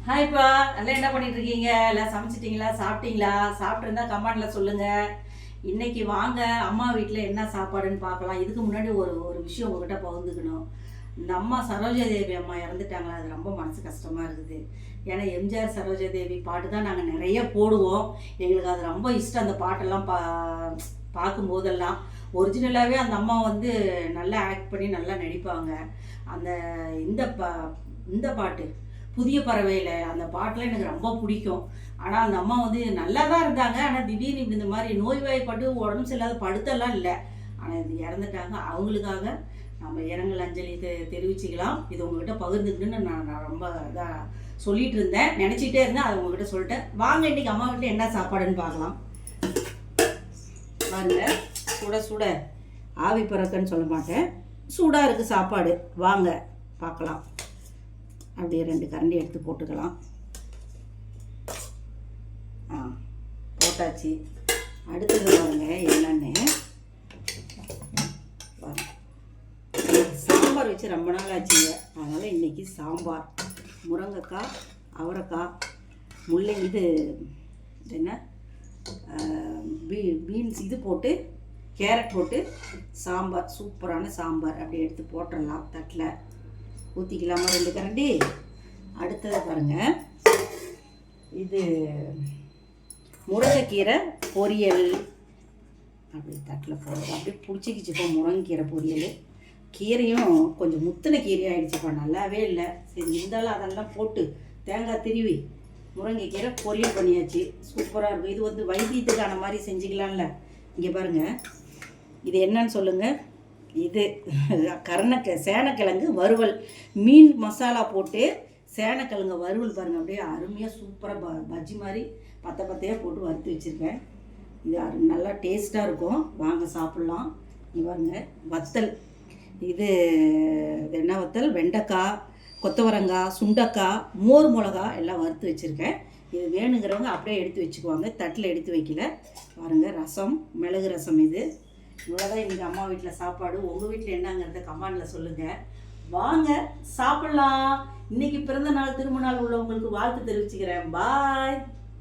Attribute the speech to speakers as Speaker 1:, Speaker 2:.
Speaker 1: ஹாய்ப்பா, எல்லாம் என்ன பண்ணிட்டு இருக்கீங்க? எல்லாம் சமைச்சிட்டிங்களா? சாப்பிட்டீங்களா? சாப்பிட்ருந்தா கமெண்ட்ல சொல்லுங்க. இன்னைக்கு வாங்க அம்மா வீட்டில் என்ன சாப்பாடுன்னு பார்க்கலாம். இதுக்கு முன்னாடி ஒரு ஒரு விஷயம் உங்ககிட்ட பகிர்ந்துக்கணும். இந்த அம்மா சரோஜாதேவி அம்மா இறந்துட்டாங்களா, அது ரொம்ப மனசு கஷ்டமாக இருக்குது. ஏன்னா எம்ஜிஆர் சரோஜாதேவி பாட்டு தான் நாங்கள் நிறைய போடுவோம். எங்களுக்கு அது ரொம்ப இஷ்டம். அந்த பாட்டெல்லாம் பார்க்கும்போதெல்லாம் ஒரிஜினலாகவே அந்த அம்மா வந்து நல்லா ஆக்ட் பண்ணி நல்லா நடிப்பாங்க. அந்த இந்த இந்த பாட்டு புதிய பறவையில் அந்த பாட்டெலாம் எனக்கு ரொம்ப பிடிக்கும். ஆனால் அந்த அம்மா வந்து நல்லா தான் இருந்தாங்க. ஆனால் திடீர்னு இந்த மாதிரி நோய்வாய்ப்பட்டு உடம்பு சரியில்லாத படுத்தெல்லாம் இல்லை. ஆனால் இது இறந்துட்டாங்க. அவங்களுக்காக நம்ம இரங்கல் அஞ்சலி தெரிவிச்சுக்கலாம். இது உங்ககிட்ட பகிர்ந்துக்கணுன்னு நான் ரொம்ப இதாக சொல்லிகிட்டு இருந்தேன், நினச்சிக்கிட்டே இருந்தேன். அதை உங்ககிட்ட சொல்லிட்டேன். வாங்க இன்றைக்கி அம்மா வீட்டில் என்ன சாப்பாடுன்னு பார்க்கலாம். வாங்க, சுட சுட ஆவி பறக்கன்னு சொல்ல மாட்டேன், சூடாக இருக்குது சாப்பாடு. வாங்க பார்க்கலாம். அப்படியே 2 கரண்டி எடுத்து போட்டுக்கலாம். போட்டாச்சு. அடுத்தது பாருங்க என்னன்னு. சாம்பார் வச்சு ரொம்ப நாள் ஆச்சுங்க. அதனால் இன்றைக்கி சாம்பார் முருங்கைக்காய், அவரைக்காய், முள்ளங்கி, இது என்ன பீன்ஸ் இது போட்டு கேரட் போட்டு சாம்பார், சூப்பரான சாம்பார். அப்படி எடுத்து போட்டுடலாம். தட்டில் ஊற்றிக்கலாமா 2 கரண்டி. அடுத்தது பாருங்கள், இது முருங்கைக்கீரை பொரியல். அப்படி தட்டில் போடுறது. அப்படியே பிடிச்சிக்கிச்சுப்பா முருங்கைக்கீரை பொரியல். கீரையும் கொஞ்சம் முத்தின கீரையாக ஆகிடுச்சுப்பா, நல்லாவே இல்லை. சரி இருந்தாலும் அதெல்லாம் போட்டு தேங்காய் திருவி முருங்கைக்கீரை பொரியல் பண்ணியாச்சு. சூப்பராக இருக்கும். இது வந்து வைத்தியத்துக்கான மாதிரி செஞ்சுக்கலாம்ல. இங்கே பாருங்கள், இது என்னன்னு சொல்லுங்கள். இது சேனக்கிழங்கு வறுவல், மீன் மசாலா போட்டு சேனக்கிழங்கு வறுவல் பாருங்கள். அப்படியே அருமையாக சூப்பராக பஜ்ஜி மாதிரி பத்தையாக போட்டு வறுத்து வச்சுருக்கேன். இது நல்லா டேஸ்ட்டாக இருக்கும். வாங்க சாப்பிட்லாம். இது பாருங்க வத்தல். இது என்ன வத்தல்? வெண்டைக்காய், கொத்தவரங்காய், சுண்டைக்காய், மோர் மிளகா எல்லாம் வறுத்து வச்சுருக்கேன். இது வேணுங்கிறவங்க அப்படியே எடுத்து வச்சுக்குவாங்க. தட்டில் எடுத்து வைக்கல. பாருங்கள், ரசம், மிளகு ரசம். இது இவ்வளோதான் இன்றைக்கி அம்மா வீட்டில் சாப்பாடு. உங்கள் வீட்டில் என்னங்கிறத கமெண்டில் சொல்லுங்கள். வாங்க சாப்பிட்லாம். இன்றைக்கி பிறந்த நாள் திரும்ப நாள் உள்ளவங்களுக்கு வாழ்த்து தெரிவிச்சுக்கிறேன். பாய்.